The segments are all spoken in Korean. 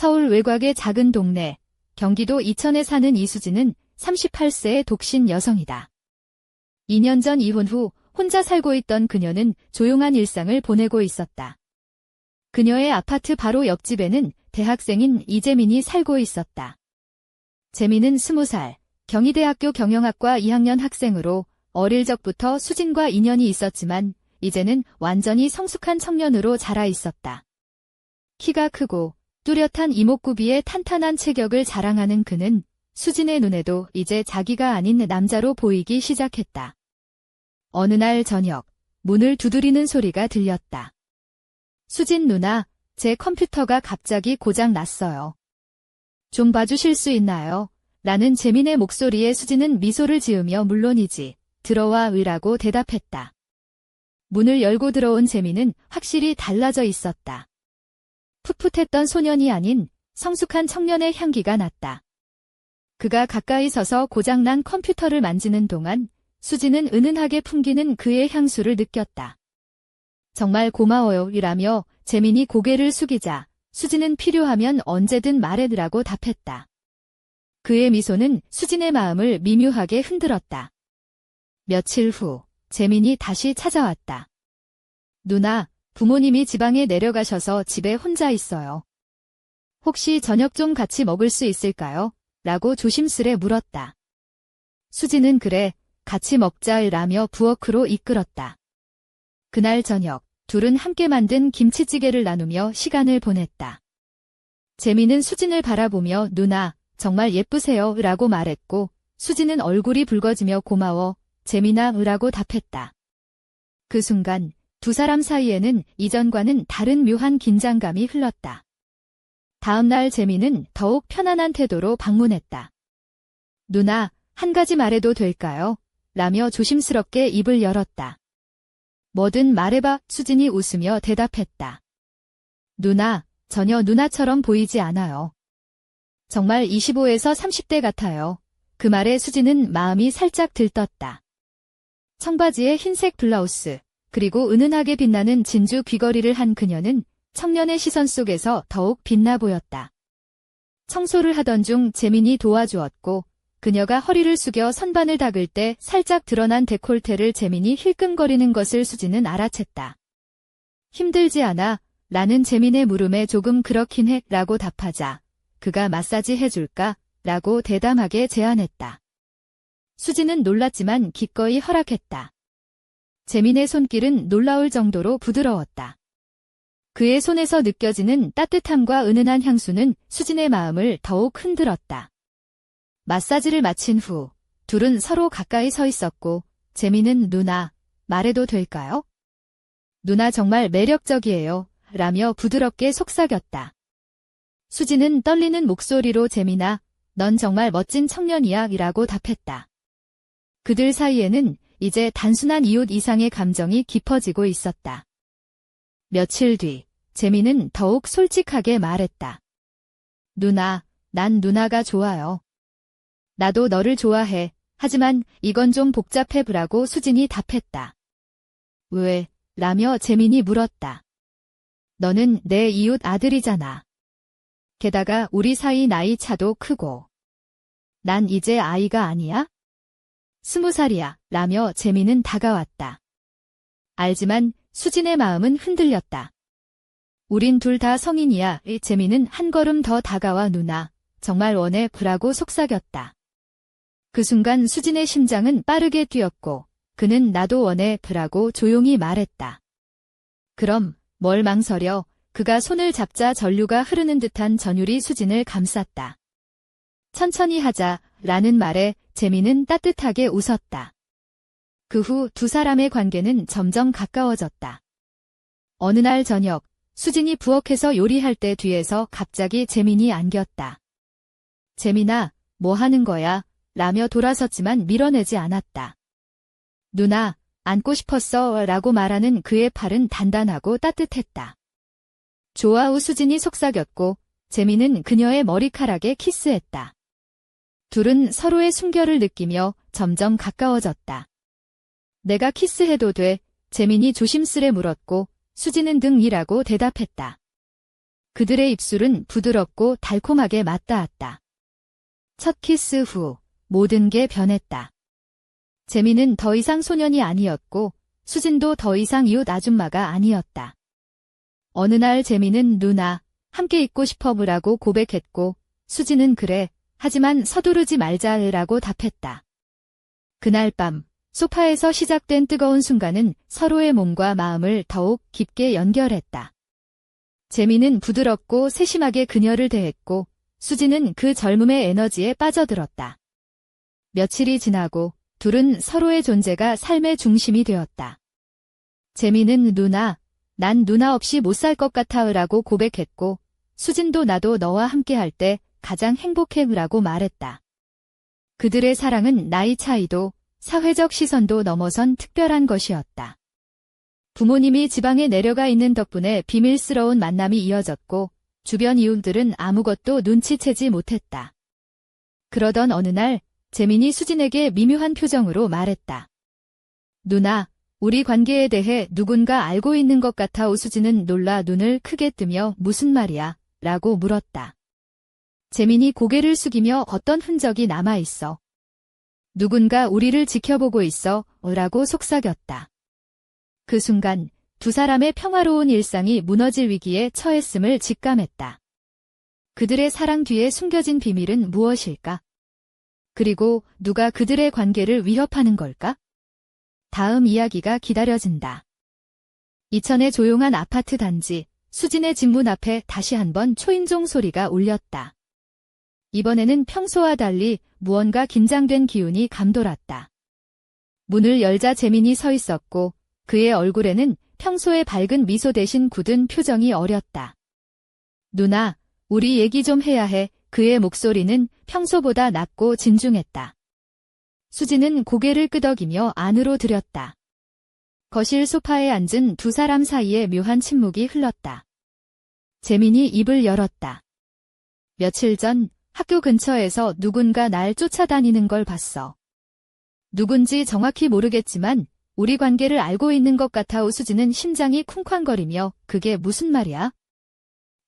서울 외곽의 작은 동네, 경기도 이천에 사는 이수진은 38세의 독신 여성이다. 2년 전 이혼 후 혼자 살고 있던 그녀는 조용한 일상을 보내고 있었다. 그녀의 아파트 바로 옆집에는 대학생인 이재민이 살고 있었다. 재민은 20살, 경희대학교 경영학과 2학년 학생으로 어릴 적부터 수진과 인연이 있었지만 이제는 완전히 성숙한 청년으로 자라 있었다. 키가 크고 뚜렷한 이목구비에 탄탄한 체격을 자랑하는 그는 수진의 눈에도 이제 자기가 아닌 남자로 보이기 시작했다. 어느 날 저녁, 문을 두드리는 소리가 들렸다. 수진 누나, 제 컴퓨터가 갑자기 고장 났어요. 좀 봐주실 수 있나요? 라는 재민의 목소리에 수진은 미소를 지으며 물론이지, 들어와 의라고 대답했다. 문을 열고 들어온 재민은 확실히 달라져 있었다. 풋풋했던 소년이 아닌 성숙한 청년의 향기가 났다. 그가 가까이 서서 고장난 컴퓨터를 만지는 동안 수진은 은은하게 풍기는 그의 향수를 느꼈다. 정말 고마워요 이라며 재민이 고개를 숙이자 수진은 필요하면 언제든 말해드라고 답했다. 그의 미소는 수진의 마음을 미묘하게 흔들었다. 며칠 후 재민이 다시 찾아왔다. 누나, 부모님이 지방에 내려가셔서 집에 혼자 있어요. 혹시 저녁 좀 같이 먹을 수 있을까요? 라고 조심스레 물었다. 수진은 그래, 같이 먹자라며 부엌으로 이끌었다. 그날 저녁, 둘은 함께 만든 김치찌개를 나누며 시간을 보냈다. 재민은 수진을 바라보며 누나, 정말 예쁘세요 라고 말했고 수진은 얼굴이 붉어지며 고마워, 재민아 라고 답했다. 그 순간 두 사람 사이에는 이전과는 다른 묘한 긴장감이 흘렀다. 다음 날 재민은 더욱 편안한 태도로 방문했다. 누나, 한 가지 말해도 될까요? 라며 조심스럽게 입을 열었다. 뭐든 말해봐, 수진이 웃으며 대답했다. 누나, 전혀 누나처럼 보이지 않아요. 정말 25에서 30대 같아요. 그 말에 수진은 마음이 살짝 들떴다. 청바지에 흰색 블라우스, 그리고 은은하게 빛나는 진주 귀걸이를 한 그녀는 청년의 시선 속에서 더욱 빛나 보였다. 청소를 하던 중 재민이 도와주었고 그녀가 허리를 숙여 선반을 닦을 때 살짝 드러난 데콜테를 재민이 힐끔거리는 것을 수진은 알아챘다. 힘들지 않아? 라는 재민의 물음에 조금 그렇긴 해 라고 답하자 그가 마사지 해줄까? 라고 대담하게 제안했다. 수진은 놀랐지만 기꺼이 허락했다. 재민의 손길은 놀라울 정도로 부드러웠다. 그의 손에서 느껴지는 따뜻함과 은은한 향수는 수진의 마음을 더욱 흔들었다. 마사지를 마친 후 둘은 서로 가까이 서 있었고 재민은 누나, 말해도 될까요? 누나 정말 매력적이에요 라며 부드럽게 속삭였다. 수진은 떨리는 목소리로 재민아, 넌 정말 멋진 청년이야 이라고 답했다. 그들 사이에는 이제 단순한 이웃 이상의 감정이 깊어지고 있었다. 며칠 뒤, 재민은 더욱 솔직하게 말했다. 누나, 난 누나가 좋아요. 나도 너를 좋아해. 하지만 이건 좀 복잡해라고 수진이 답했다. 왜? 라며 재민이 물었다. 너는 내 이웃 아들이잖아. 게다가 우리 사이 나이 차도 크고. 난 이제 아이가 아니야? 20살이야. 라며 재민은 다가왔다. 알지만 수진의 마음은 흔들렸다. 우린 둘 다 성인이야. 재민은 한 걸음 더 다가와 누나, 정말 원해 라고 속삭였다. 그 순간 수진의 심장은 빠르게 뛰었고 그는 나도 원해 라고 조용히 말했다. 그럼 뭘 망설여? 그가 손을 잡자 전류가 흐르는 듯한 전율이 수진을 감쌌다. 천천히 하자 라는 말에 재민은 따뜻하게 웃었다. 그 후 두 사람의 관계는 점점 가까워졌다. 어느 날 저녁, 수진이 부엌에서 요리할 때 뒤에서 갑자기 재민이 안겼다. 재민아, 뭐 하는 거야? 라며 돌아섰지만 밀어내지 않았다. 누나, 안고 싶었어 라고 말하는 그의 팔은 단단하고 따뜻했다. 좋아 후 수진이 속삭였고 재민은 그녀의 머리카락에 키스했다. 둘은 서로의 숨결을 느끼며 점점 가까워졌다. 내가 키스해도 돼? 재민이 조심스레 물었고 수진은 등이라고 대답했다. 그들의 입술은 부드럽고 달콤하게 맞닿았다. 첫 키스 후 모든 게 변했다. 재민은 더 이상 소년이 아니었고 수진도 더 이상 이웃 아줌마가 아니었다. 어느 날 재민은 누나, 함께 있고 싶어라고 고백했고 수진은 그래, 하지만 서두르지 말자라고 답했다. 그날 밤 소파에서 시작된 뜨거운 순간은 서로의 몸과 마음을 더욱 깊게 연결했다. 재민은 부드럽고 세심하게 그녀를 대했고 수진은 그 젊음의 에너지에 빠져들었다. 며칠이 지나고 둘은 서로의 존재가 삶의 중심이 되었다. 재민은 누나, 난 누나 없이 못 살 것 같아라고 고백했고 수진도 나도 너와 함께할 때 가장 행복해라고 말했다. 그들의 사랑은 나이 차이도 사회적 시선도 넘어선 특별한 것이었다. 부모님이 지방에 내려가 있는 덕분에 비밀스러운 만남이 이어졌고 주변 이웃들은 아무것도 눈치채지 못했다. 그러던 어느 날 재민이 수진에게 미묘한 표정으로 말했다. 누나, 우리 관계에 대해 누군가 알고 있는 것 같아. 수진은 놀라 눈을 크게 뜨며 무슨 말이야? 라고 물었다. 재민이 고개를 숙이며 어떤 흔적이 남아있어. 누군가 우리를 지켜보고 있어 라고 속삭였다. 그 순간 두 사람의 평화로운 일상이 무너질 위기에 처했음을 직감했다. 그들의 사랑 뒤에 숨겨진 비밀은 무엇일까? 그리고 누가 그들의 관계를 위협하는 걸까? 다음 이야기가 기다려진다. 이천의 조용한 아파트 단지, 수진의 집 문 앞에 다시 한번 초인종 소리가 울렸다. 이번에는 평소와 달리 무언가 긴장된 기운이 감돌았다. 문을 열자 재민이 서 있었고 그의 얼굴에는 평소의 밝은 미소 대신 굳은 표정이 어렸다. 누나, 우리 얘기 좀 해야 해. 그의 목소리는 평소보다 낮고 진중했다. 수진은 고개를 끄덕이며 안으로 들였다. 거실 소파에 앉은 두 사람 사이에 묘한 침묵이 흘렀다. 재민이 입을 열었다. 며칠 전 학교 근처에서 누군가 날 쫓아다니는 걸 봤어. 누군지 정확히 모르겠지만 우리 관계를 알고 있는 것 같아. 수진은 심장이 쿵쾅거리며 그게 무슨 말이야?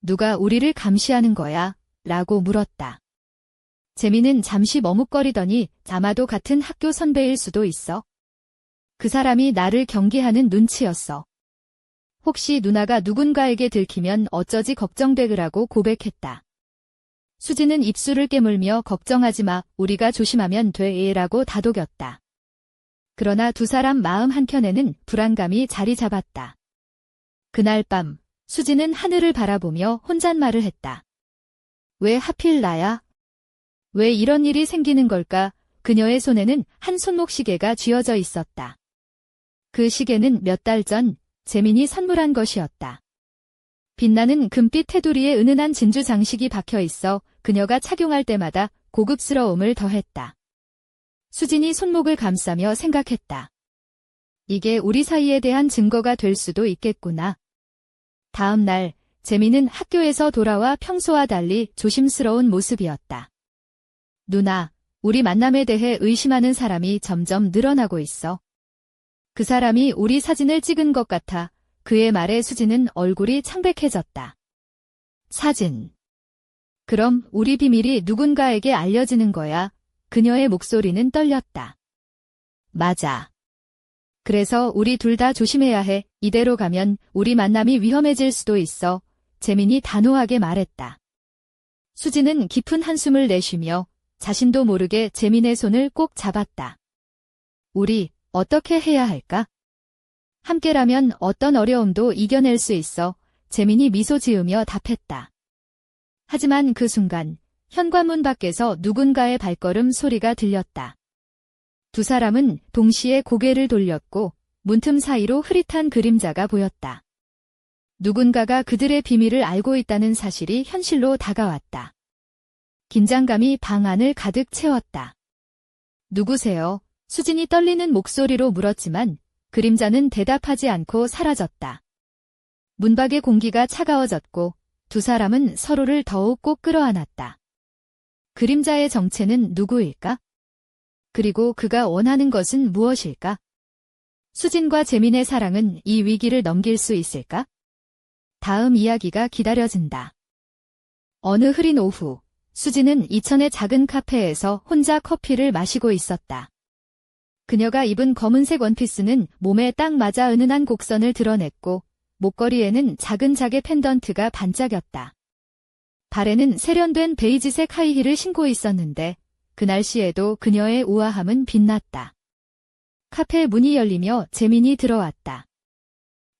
누가 우리를 감시하는 거야? 라고 물었다. 재민은 잠시 머뭇거리더니 아마도 같은 학교 선배일 수도 있어. 그 사람이 나를 경계하는 눈치였어. 혹시 누나가 누군가에게 들키면 어쩌지 걱정되으라고 고백했다. 수진은 입술을 깨물며 걱정하지 마, 우리가 조심하면 돼 라고 다독였다. 그러나 두 사람 마음 한켠에는 불안감이 자리 잡았다. 그날 밤 수진은 하늘을 바라보며 혼잣말을 했다. 왜 하필 나야? 왜 이런 일이 생기는 걸까? 그녀의 손에는 한 손목 시계가 쥐어져 있었다. 그 시계는 몇 달 전 재민이 선물한 것이었다. 빛나는 금빛 테두리에 은은한 진주 장식이 박혀 있어 그녀가 착용할 때마다 고급스러움을 더했다. 수진이 손목을 감싸며 생각했다. 이게 우리 사이에 대한 증거가 될 수도 있겠구나. 다음 날 재민은 학교에서 돌아와 평소와 달리 조심스러운 모습이었다. 누나, 우리 만남에 대해 의심하는 사람이 점점 늘어나고 있어. 그 사람이 우리 사진을 찍은 것 같아. 그의 말에 수진은 얼굴이 창백해졌다. 사진. 그럼 우리 비밀이 누군가에게 알려지는 거야. 그녀의 목소리는 떨렸다. 맞아. 그래서 우리 둘 다 조심해야 해. 이대로 가면 우리 만남이 위험해질 수도 있어. 재민이 단호하게 말했다. 수진은 깊은 한숨을 내쉬며 자신도 모르게 재민의 손을 꼭 잡았다. 우리 어떻게 해야 할까? 함께라면 어떤 어려움도 이겨낼 수 있어. 재민이 미소 지으며 답했다. 하지만 그 순간 현관문 밖에서 누군가의 발걸음 소리가 들렸다. 두 사람은 동시에 고개를 돌렸고 문틈 사이로 흐릿한 그림자가 보였다. 누군가가 그들의 비밀을 알고 있다는 사실이 현실로 다가왔다. 긴장감이 방 안을 가득 채웠다. 누구세요? 수진이 떨리는 목소리로 물었지만 그림자는 대답하지 않고 사라졌다. 문 밖의 공기가 차가워졌고 두 사람은 서로를 더욱 꼭 끌어안았다. 그림자의 정체는 누구일까? 그리고 그가 원하는 것은 무엇일까? 수진과 재민의 사랑은 이 위기를 넘길 수 있을까? 다음 이야기가 기다려진다. 어느 흐린 오후, 수지는 이천의 작은 카페에서 혼자 커피를 마시고 있었다. 그녀가 입은 검은색 원피스는 몸에 딱 맞아 은은한 곡선을 드러냈고 목걸이에는 작은 자개 펜던트가 반짝였다. 발에는 세련된 베이지색 하이힐을 신고 있었는데 그 날씨에도 그녀의 우아함은 빛났다. 카페 문이 열리며 재민이 들어왔다.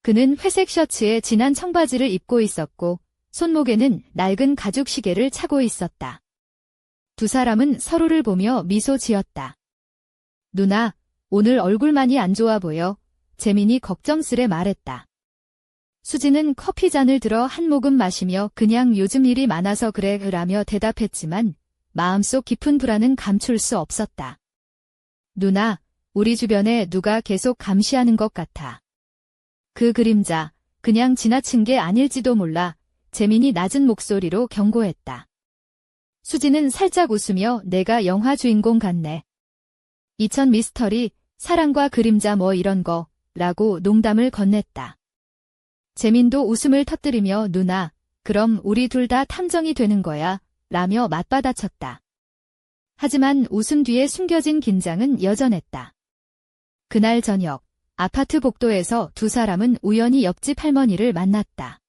그는 회색 셔츠에 진한 청바지를 입고 있었고 손목에는 낡은 가죽 시계를 차고 있었다. 두 사람은 서로를 보며 미소 지었다. 누나, 오늘 얼굴 많이 안 좋아 보여. 재민이 걱정스레 말했다. 수지는 커피잔을 들어 한 모금 마시며 그냥 요즘 일이 많아서 그래 라며 대답했지만 마음속 깊은 불안은 감출 수 없었다. 누나, 우리 주변에 누가 계속 감시하는 것 같아. 그 그림자, 그냥 지나친 게 아닐지도 몰라. 재민이 낮은 목소리로 경고했다. 수지는 살짝 웃으며 내가 영화 주인공 같네. 이천 미스터리, 사랑과 그림자 뭐 이런 거, 라고 농담을 건넸다. 재민도 웃음을 터뜨리며 누나, 그럼 우리 둘 다 탐정이 되는 거야, 라며 맞받아쳤다. 하지만 웃음 뒤에 숨겨진 긴장은 여전했다. 그날 저녁, 아파트 복도에서 두 사람은 우연히 옆집 할머니를 만났다.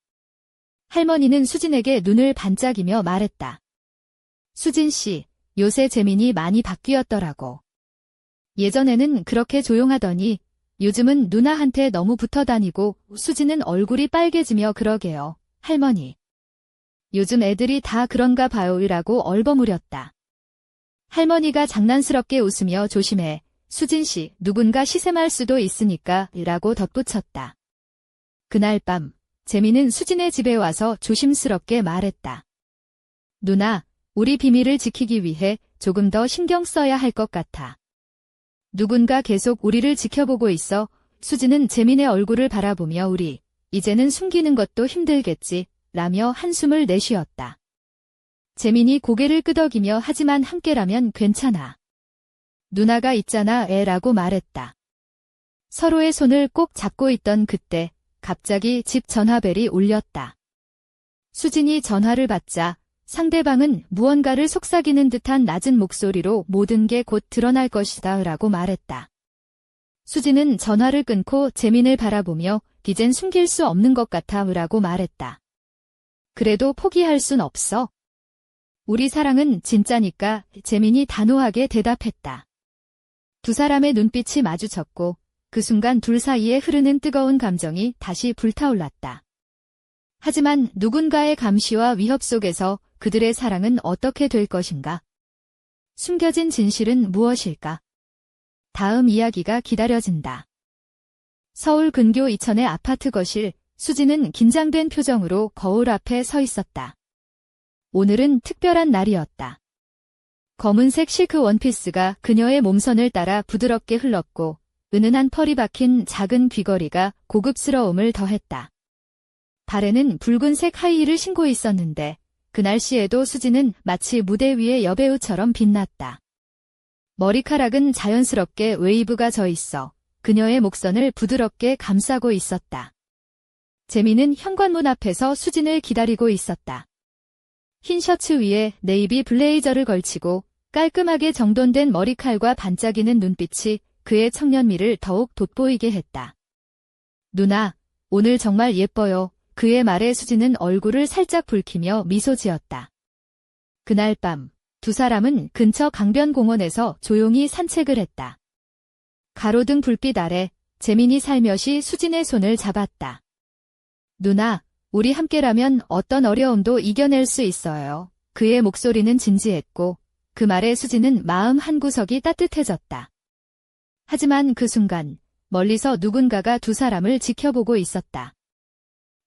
할머니는 수진에게 눈을 반짝이며 말했다. 수진 씨, 요새 재민이 많이 바뀌었더라고. 예전에는 그렇게 조용하더니 요즘은 누나한테 너무 붙어 다니고 수진은 얼굴이 빨개지며 그러게요. 할머니. 요즘 애들이 다 그런가 봐요. 라고 얼버무렸다. 할머니가 장난스럽게 웃으며 조심해. 수진 씨, 누군가 시샘할 수도 있으니까 라고 덧붙였다. 그날 밤, 재민은 수진의 집에 와서 조심스럽게 말했다. 누나, 우리 비밀을 지키기 위해 조금 더 신경 써야 할 것 같아. 누군가 계속 우리를 지켜보고 있어. 수진은 재민의 얼굴을 바라보며 우리, 이제는 숨기는 것도 힘들겠지, 라며 한숨을 내쉬었다. 재민이 고개를 끄덕이며 하지만 함께라면 괜찮아. 누나가 있잖아, 애라고 말했다. 서로의 손을 꼭 잡고 있던 그때, 갑자기 집 전화벨이 울렸다. 수진이 전화를 받자 상대방은 무언가를 속삭이는 듯한 낮은 목소리로 모든 게 곧 드러날 것이다 라고 말했다. 수진은 전화를 끊고 재민을 바라보며 이젠 숨길 수 없는 것 같아 라고 말했다. 그래도 포기할 순 없어. 우리 사랑은 진짜니까 재민이 단호하게 대답했다. 두 사람의 눈빛이 마주쳤고 그 순간 둘 사이에 흐르는 뜨거운 감정이 다시 불타올랐다. 하지만 누군가의 감시와 위협 속에서 그들의 사랑은 어떻게 될 것인가? 숨겨진 진실은 무엇일까? 다음 이야기가 기다려진다. 서울 근교 이천의 아파트 거실, 수지는 긴장된 표정으로 거울 앞에 서 있었다. 오늘은 특별한 날이었다. 검은색 실크 원피스가 그녀의 몸선을 따라 부드럽게 흘렀고 은은한 펄이 박힌 작은 귀걸이가 고급스러움을 더했다. 발에는 붉은색 하이힐을 신고 있었는데 그 날씨에도 수지는 마치 무대 위의 여배우처럼 빛났다. 머리카락은 자연스럽게 웨이브가 져 있어 그녀의 목선을 부드럽게 감싸고 있었다. 재민은 현관문 앞에서 수진을 기다리고 있었다. 흰 셔츠 위에 네이비 블레이저를 걸치고 깔끔하게 정돈된 머리칼과 반짝이는 눈빛이 그의 청년미를 더욱 돋보이게 했다. 누나, 오늘 정말 예뻐요. 그의 말에 수지는 얼굴을 살짝 붉히며 미소 지었다. 그날 밤, 두 사람은 근처 강변공원에서 조용히 산책을 했다. 가로등 불빛 아래 재민이 살며시 수진의 손을 잡았다. 누나, 우리 함께라면 어떤 어려움도 이겨낼 수 있어요. 그의 목소리는 진지했고 그 말에 수지는 마음 한구석이 따뜻해졌다. 하지만 그 순간 멀리서 누군가가 두 사람을 지켜보고 있었다.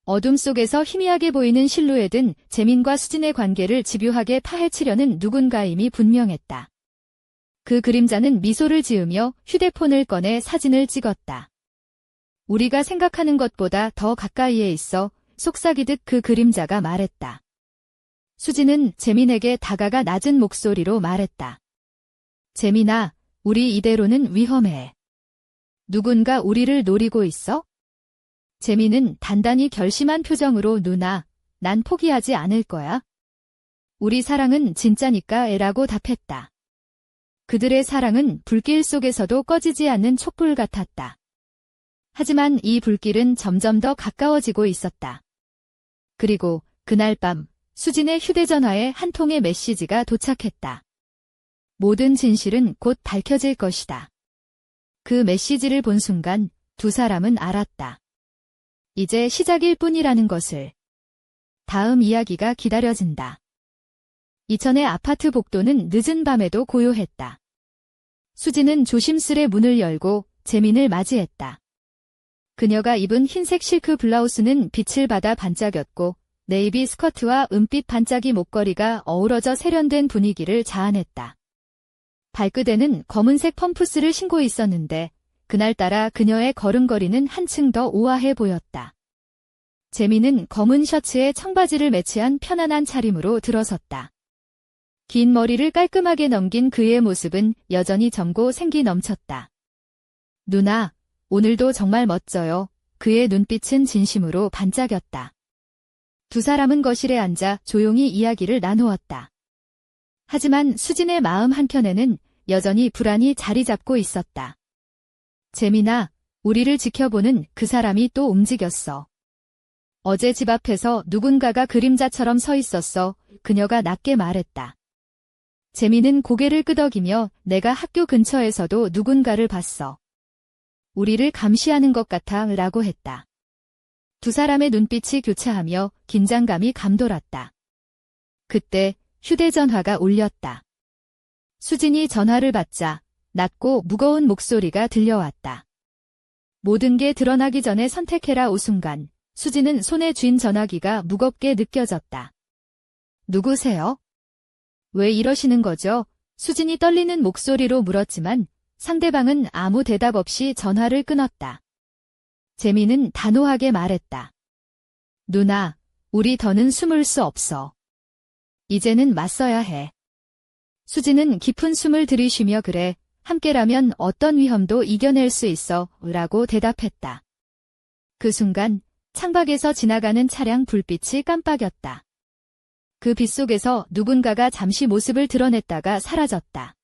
어둠 속에서 희미하게 보이는 실루엣은 재민과 수진의 관계를 집요하게 파헤치려는 누군가임이 분명했다. 그 그림자는 미소를 지으며 휴대폰을 꺼내 사진을 찍었다. 우리가 생각하는 것보다 더 가까이에 있어 속삭이듯 그 그림자가 말했다. 수진은 재민에게 다가가 낮은 목소리로 말했다. 재민아, 우리 이대로는 위험해. 누군가 우리를 노리고 있어? 재민은 단단히 결심한 표정으로 누나, 난 포기하지 않을 거야. 우리 사랑은 진짜니까 라고 답했다. 그들의 사랑은 불길 속에서도 꺼지지 않는 촛불 같았다. 하지만 이 불길은 점점 더 가까워지고 있었다. 그리고 그날 밤 수진의 휴대전화에 한 통의 메시지가 도착했다. 모든 진실은 곧 밝혀질 것이다. 그 메시지를 본 순간 두 사람은 알았다. 이제 시작일 뿐이라는 것을. 다음 이야기가 기다려진다. 이천의 아파트 복도는 늦은 밤에도 고요했다. 수진은 조심스레 문을 열고 재민을 맞이했다. 그녀가 입은 흰색 실크 블라우스는 빛을 받아 반짝였고 네이비 스커트와 은빛 반짝이 목걸이가 어우러져 세련된 분위기를 자아냈다. 발끝에는 검은색 펌프스를 신고 있었는데 그날따라 그녀의 걸음걸이는 한층 더 우아해 보였다. 재민은 검은 셔츠에 청바지를 매치한 편안한 차림으로 들어섰다. 긴 머리를 깔끔하게 넘긴 그의 모습은 여전히 젊고 생기 넘쳤다. 누나, 오늘도 정말 멋져요. 그의 눈빛은 진심으로 반짝였다. 두 사람은 거실에 앉아 조용히 이야기를 나누었다. 하지만 수진의 마음 한켠에는 여전히 불안이 자리 잡고 있었다. 재민아, 우리를 지켜보는 그 사람이 또 움직였어. 어제 집 앞에서 누군가가 그림자처럼 서 있었어. 그녀가 낮게 말했다. 재민은 고개를 끄덕이며 내가 학교 근처에서도 누군가를 봤어. 우리를 감시하는 것 같아 라고 했다. 두 사람의 눈빛이 교차하며 긴장감이 감돌았다. 그때 휴대전화가 울렸다. 수진이 전화를 받자 낮고 무거운 목소리가 들려왔다. 모든 게 드러나기 전에 선택해라. 오순간 수진은 손에 쥔 전화기가 무겁게 느껴졌다. 누구세요? 왜 이러시는 거죠? 수진이 떨리는 목소리로 물었지만 상대방은 아무 대답 없이 전화를 끊었다. 재민은 단호하게 말했다. 누나, 우리 더는 숨을 수 없어. 이제는 맞서야 해. 수진은 깊은 숨을 들이쉬며 그래, 함께라면 어떤 위험도 이겨낼 수 있어 라고 대답했다. 그 순간 창밖에서 지나가는 차량 불빛이 깜빡였다. 그 빛 속에서 누군가가 잠시 모습을 드러냈다가 사라졌다.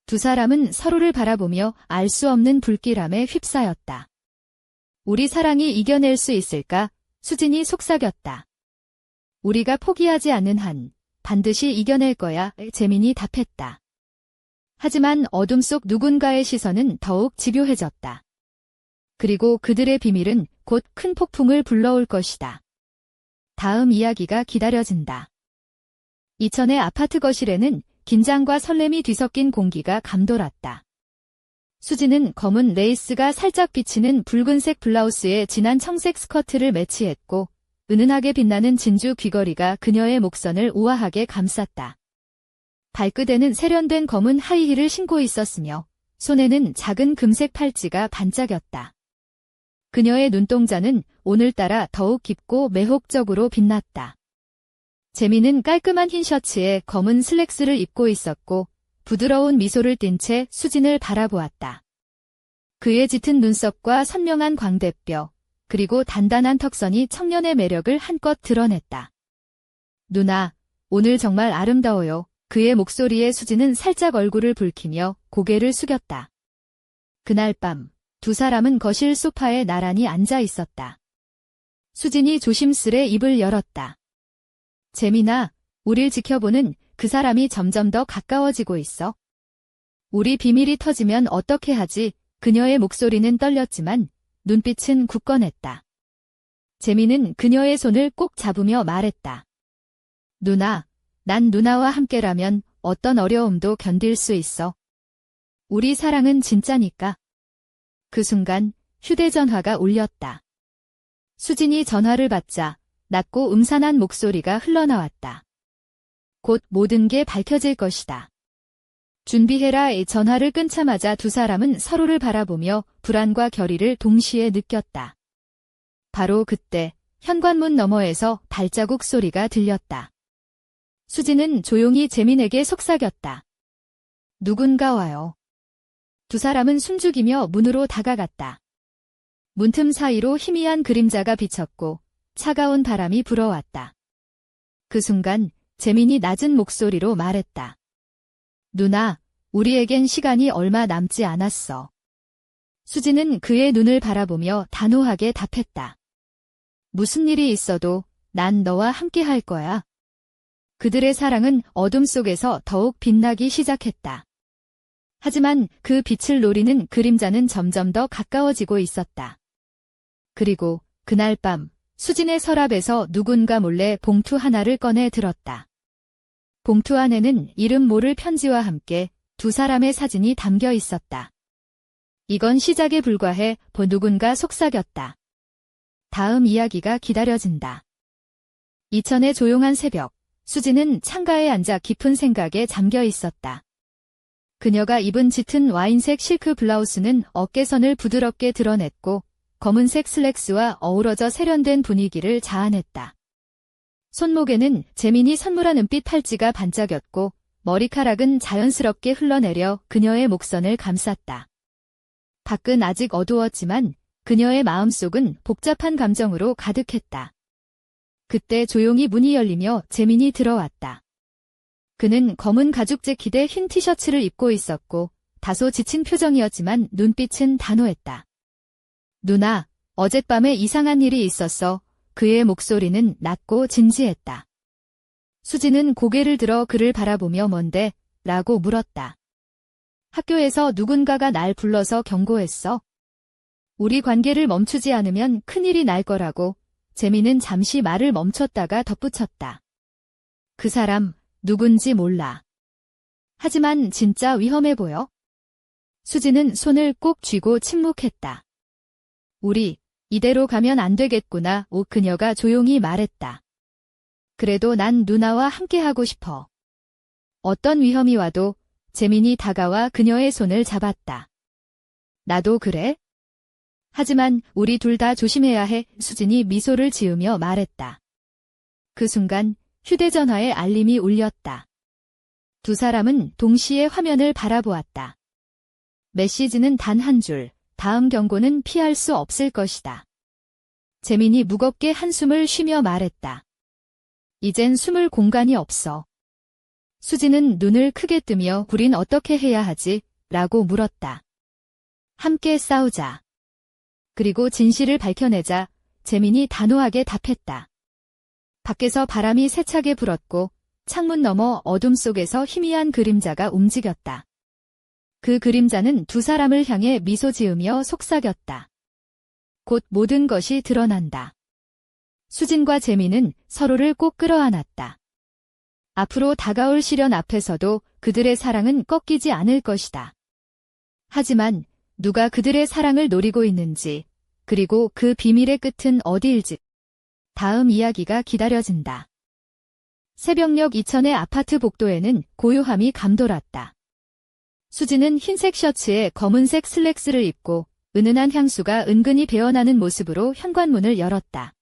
두 사람은 서로를 바라보며 알 수 없는 불길함에 휩싸였다. 우리 사랑이 이겨낼 수 있을까? 수진이 속삭였다. 우리가 포기하지 않는 한 반드시 이겨낼 거야. 재민이 답했다. 하지만 어둠 속 누군가의 시선은 더욱 집요해졌다. 그리고 그들의 비밀은 곧 큰 폭풍을 불러올 것이다. 다음 이야기가 기다려진다. 이천의 아파트 거실에는 긴장과 설렘이 뒤섞인 공기가 감돌았다. 수진은 검은 레이스가 살짝 비치는 붉은색 블라우스에 진한 청색 스커트를 매치했고 은은하게 빛나는 진주 귀걸이가 그녀의 목선을 우아하게 감쌌다. 발끝에는 세련된 검은 하이힐을 신고 있었으며 손에는 작은 금색 팔찌가 반짝였다. 그녀의 눈동자는 오늘따라 더욱 깊고 매혹적으로 빛났다. 재민은 깔끔한 흰 셔츠에 검은 슬랙스를 입고 있었고 부드러운 미소를 띤 채 수진을 바라보았다. 그의 짙은 눈썹과 선명한 광대뼈, 그리고 단단한 턱선이 청년의 매력을 한껏 드러냈다. 누나, 오늘 정말 아름다워요. 그의 목소리에 수진은 살짝 얼굴을 붉히며 고개를 숙였다. 그날 밤 두 사람은 거실 소파에 나란히 앉아 있었다. 수진이 조심스레 입을 열었다. 재민아, 우릴 지켜보는 그 사람이 점점 더 가까워지고 있어. 우리 비밀이 터지면 어떻게 하지? 그녀의 목소리는 떨렸지만 눈빛은 굳건했다. 재민은 그녀의 손을 꼭 잡으며 말했다. 누나, 난 누나와 함께라면 어떤 어려움도 견딜 수 있어. 우리 사랑은 진짜니까. 그 순간 휴대전화가 울렸다. 수진이 전화를 받자 낮고 음산한 목소리가 흘러나왔다. 곧 모든 게 밝혀질 것이다. 준비해라. 전화를 끊자마자 두 사람은 서로를 바라보며 불안과 결의를 동시에 느꼈다. 바로 그때 현관문 너머에서 발자국 소리가 들렸다. 수진은 조용히 재민에게 속삭였다. 누군가 와요. 두 사람은 숨죽이며 문으로 다가갔다. 문틈 사이로 희미한 그림자가 비쳤고 차가운 바람이 불어왔다. 그 순간 재민이 낮은 목소리로 말했다. 누나, 우리에겐 시간이 얼마 남지 않았어. 수지는 그의 눈을 바라보며 단호하게 답했다. 무슨 일이 있어도 난 너와 함께 할 거야. 그들의 사랑은 어둠 속에서 더욱 빛나기 시작했다. 하지만 그 빛을 노리는 그림자는 점점 더 가까워지고 있었다. 그리고 그날 밤 수진의 서랍에서 누군가 몰래 봉투 하나를 꺼내 들었다. 봉투 안에는 이름 모를 편지와 함께 두 사람의 사진이 담겨 있었다. 이건 시작에 불과해 누군가 속삭였다. 다음 이야기가 기다려진다. 이천의 조용한 새벽, 수지는 창가에 앉아 깊은 생각에 잠겨 있었다. 그녀가 입은 짙은 와인색 실크 블라우스는 어깨선을 부드럽게 드러냈고 검은색 슬랙스와 어우러져 세련된 분위기를 자아냈다. 손목에는 재민이 선물한 은빛 팔찌가 반짝였고 머리카락은 자연스럽게 흘러내려 그녀의 목선을 감쌌다. 밖은 아직 어두웠지만 그녀의 마음속은 복잡한 감정으로 가득했다. 그때 조용히 문이 열리며 재민이 들어왔다. 그는 검은 가죽 재킷에 흰 티셔츠를 입고 있었고 다소 지친 표정이었지만 눈빛은 단호했다. 누나, 어젯밤에 이상한 일이 있었어. 그의 목소리는 낮고 진지했다. 수지는 고개를 들어 그를 바라보며 뭔데? 라고 물었다. 학교에서 누군가가 날 불러서 경고했어. 우리 관계를 멈추지 않으면 큰일이 날 거라고. 재민은 잠시 말을 멈췄다가 덧붙였다. 그 사람 누군지 몰라. 하지만 진짜 위험해 보여. 수지는 손을 꼭 쥐고 침묵했다. 우리 이대로 가면 안 되겠구나. 그녀가 조용히 말했다. 그래도 난 누나와 함께하고 싶어. 어떤 위험이 와도 재민이 다가와 그녀의 손을 잡았다. 나도 그래? 하지만 우리 둘 다 조심해야 해. 수진이 미소를 지으며 말했다. 그 순간 휴대전화에 알림이 울렸다. 두 사람은 동시에 화면을 바라보았다. 메시지는 단 한 줄, 다음 경고는 피할 수 없을 것이다. 재민이 무겁게 한숨을 쉬며 말했다. 이젠 숨을 공간이 없어. 수지는 눈을 크게 뜨며 우린 어떻게 해야 하지? 라고 물었다. 함께 싸우자. 그리고 진실을 밝혀내자. 재민이 단호하게 답했다. 밖에서 바람이 세차게 불었고 창문 너머 어둠 속에서 희미한 그림자가 움직였다. 그 그림자는 두 사람을 향해 미소 지으며 속삭였다. 곧 모든 것이 드러난다. 수진과 재민은 서로를 꼭 끌어안았다. 앞으로 다가올 시련 앞에서도 그들의 사랑은 꺾이지 않을 것이다. 하지만 누가 그들의 사랑을 노리고 있는지, 그리고 그 비밀의 끝은 어디일지 다음 이야기가 기다려진다. 새벽녘 이천의 아파트 복도에는 고요함이 감돌았다. 수지는 흰색 셔츠에 검은색 슬랙스를 입고 은은한 향수가 은근히 배어나는 모습으로 현관문을 열었다.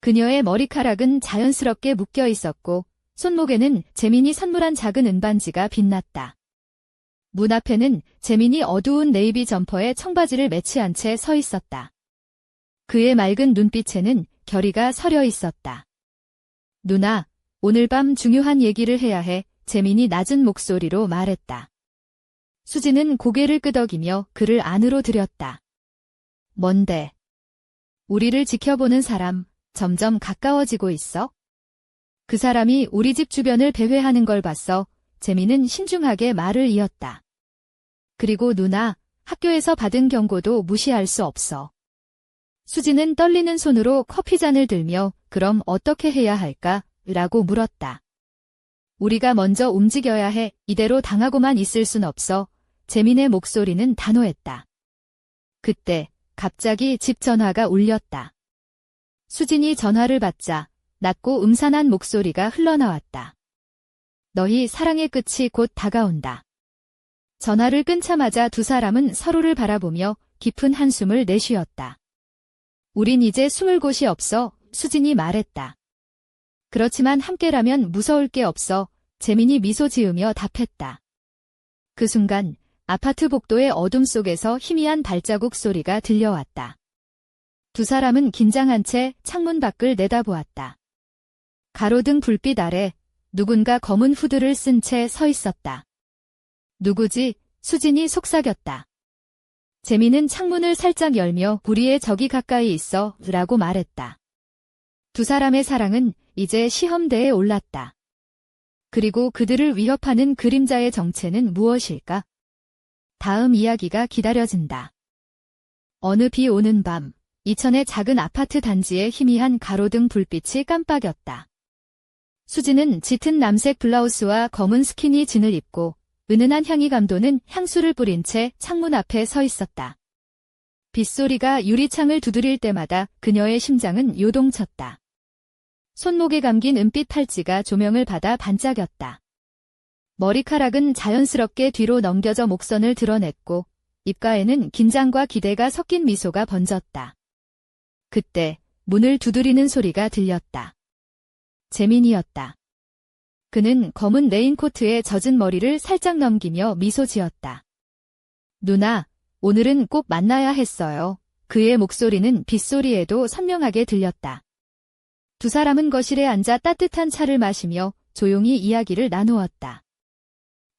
그녀의 머리카락은 자연스럽게 묶여 있었고 손목에는 재민이 선물한 작은 은반지가 빛났다. 문 앞에는 재민이 어두운 네이비 점퍼에 청바지를 매치한 채 서 있었다. 그의 맑은 눈빛에는 결의가 서려 있었다. 누나, 오늘 밤 중요한 얘기를 해야 해. 재민이 낮은 목소리로 말했다. 수지는 고개를 끄덕이며 그를 안으로 들였다. 뭔데? 우리를 지켜보는 사람, 점점 가까워지고 있어? 그 사람이 우리 집 주변을 배회하는 걸 봤어. 재민은 신중하게 말을 이었다. 그리고 누나, 학교에서 받은 경고도 무시할 수 없어. 수지는 떨리는 손으로 커피잔을 들며 그럼 어떻게 해야 할까? 라고 물었다. 우리가 먼저 움직여야 해. 이대로 당하고만 있을 순 없어. 재민의 목소리는 단호했다. 그때 갑자기 집 전화가 울렸다. 수진이 전화를 받자 낮고 음산한 목소리가 흘러나왔다. 너희 사랑의 끝이 곧 다가온다. 전화를 끊자마자 두 사람은 서로를 바라보며 깊은 한숨을 내쉬었다. 우린 이제 숨을 곳이 없어. 수진이 말했다. 그렇지만 함께라면 무서울 게 없어. 재민이 미소 지으며 답했다. 그 순간 아파트 복도의 어둠 속에서 희미한 발자국 소리가 들려왔다. 두 사람은 긴장한 채 창문 밖을 내다보았다. 가로등 불빛 아래 누군가 검은 후드를 쓴 채 서 있었다. 누구지? 수진이 속삭였다. 재민은 창문을 살짝 열며 우리의 적이 가까이 있어 라고 말했다. 두 사람의 사랑은 이제 시험대에 올랐다. 그리고 그들을 위협하는 그림자의 정체는 무엇일까? 다음 이야기가 기다려진다. 어느 비 오는 밤, 이천의 작은 아파트 단지에 희미한 가로등 불빛이 깜빡였다. 수지는 짙은 남색 블라우스와 검은 스키니진을 입고 은은한 향이 감도는 향수를 뿌린 채 창문 앞에 서 있었다. 빗소리가 유리창을 두드릴 때마다 그녀의 심장은 요동쳤다. 손목에 감긴 은빛 팔찌가 조명을 받아 반짝였다. 머리카락은 자연스럽게 뒤로 넘겨져 목선을 드러냈고 입가에는 긴장과 기대가 섞인 미소가 번졌다. 그때 문을 두드리는 소리가 들렸다. 재민이었다. 그는 검은 레인코트에 젖은 머리를 살짝 넘기며 미소 지었다. 누나, 오늘은 꼭 만나야 했어요. 그의 목소리는 빗소리에도 선명하게 들렸다. 두 사람은 거실에 앉아 따뜻한 차를 마시며 조용히 이야기를 나누었다.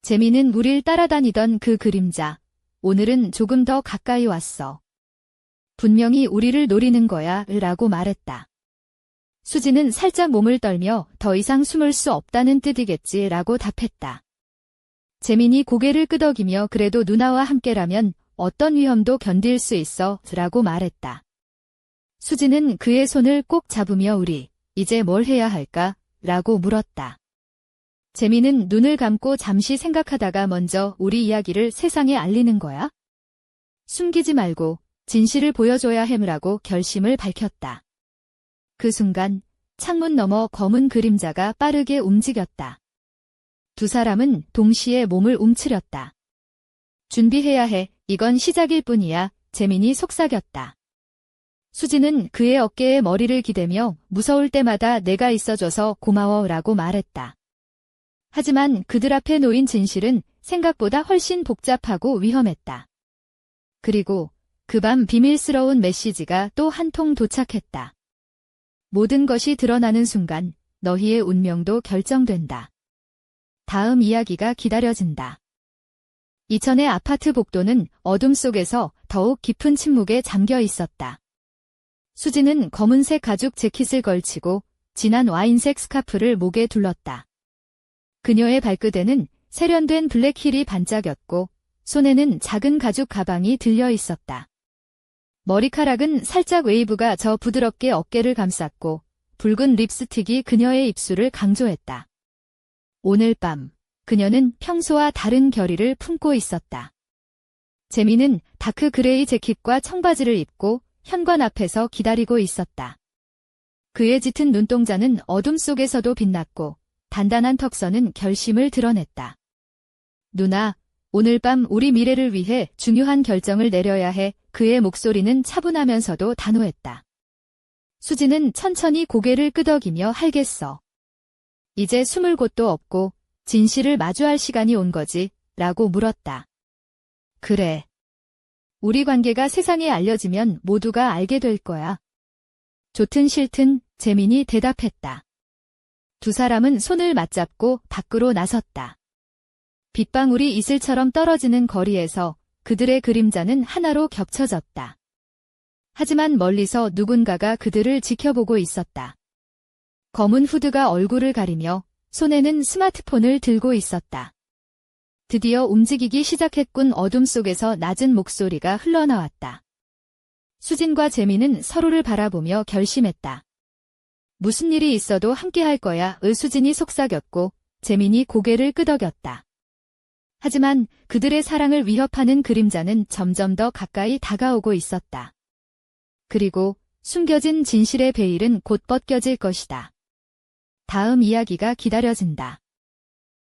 재민은 우릴 따라다니던 그 그림자, 오늘은 조금 더 가까이 왔어. 분명히 우리를 노리는 거야, 라고 말했다. 수지는 살짝 몸을 떨며 더 이상 숨을 수 없다는 뜻이겠지, 라고 답했다. 재민이 고개를 끄덕이며 그래도 누나와 함께라면 어떤 위험도 견딜 수 있어, 라고 말했다. 수지는 그의 손을 꼭 잡으며 우리, 이제 뭘 해야 할까? 라고 물었다. 재민은 눈을 감고 잠시 생각하다가 먼저 우리 이야기를 세상에 알리는 거야? 숨기지 말고 진실을 보여줘야 해라고 결심을 밝혔다. 그 순간 창문 너머 검은 그림자가 빠르게 움직였다. 두 사람은 동시에 몸을 움츠렸다. 준비해야 해, 이건 시작일 뿐이야, 재민이 속삭였다. 수지는 그의 어깨에 머리를 기대며 무서울 때마다 내가 있어줘서 고마워라고 말했다. 하지만 그들 앞에 놓인 진실은 생각보다 훨씬 복잡하고 위험했다. 그리고 그 밤 비밀스러운 메시지가 또 한 통 도착했다. 모든 것이 드러나는 순간 너희의 운명도 결정된다. 다음 이야기가 기다려진다. 이천의 아파트 복도는 어둠 속에서 더욱 깊은 침묵에 잠겨 있었다. 수지는 검은색 가죽 재킷을 걸치고 진한 와인색 스카프를 목에 둘렀다. 그녀의 발끝에는 세련된 블랙힐이 반짝였고 손에는 작은 가죽 가방이 들려 있었다. 머리카락은 살짝 웨이브가 저 부드럽게 어깨를 감쌌고 붉은 립스틱이 그녀의 입술을 강조했다. 오늘 밤 그녀는 평소와 다른 결의를 품고 있었다. 재민은 다크 그레이 재킷과 청바지를 입고 현관 앞에서 기다리고 있었다. 그의 짙은 눈동자는 어둠 속에서도 빛났고 단단한 턱선은 결심을 드러냈다. 누나, 오늘 밤 우리 미래를 위해 중요한 결정을 내려야 해. 그의 목소리는 차분하면서도 단호했다. 수지는 천천히 고개를 끄덕이며 알겠어. 이제 숨을 곳도 없고 진실을 마주할 시간이 온 거지, 라고 물었다. 그래. 우리 관계가 세상에 알려지면 모두가 알게 될 거야. 좋든 싫든 재민이 대답했다. 두 사람은 손을 맞잡고 밖으로 나섰다. 빗방울이 이슬처럼 떨어지는 거리에서 그들의 그림자는 하나로 겹쳐졌다. 하지만 멀리서 누군가가 그들을 지켜보고 있었다. 검은 후드가 얼굴을 가리며 손에는 스마트폰을 들고 있었다. 드디어 움직이기 시작했군. 어둠 속에서 낮은 목소리가 흘러나왔다. 수진과 재민은 서로를 바라보며 결심했다. 무슨 일이 있어도 함께할 거야. 수진이 속삭였고 재민이 고개를 끄덕였다. 하지만 그들의 사랑을 위협하는 그림자는 점점 더 가까이 다가오고 있었다. 그리고 숨겨진 진실의 베일은 곧 벗겨질 것이다. 다음 이야기가 기다려진다.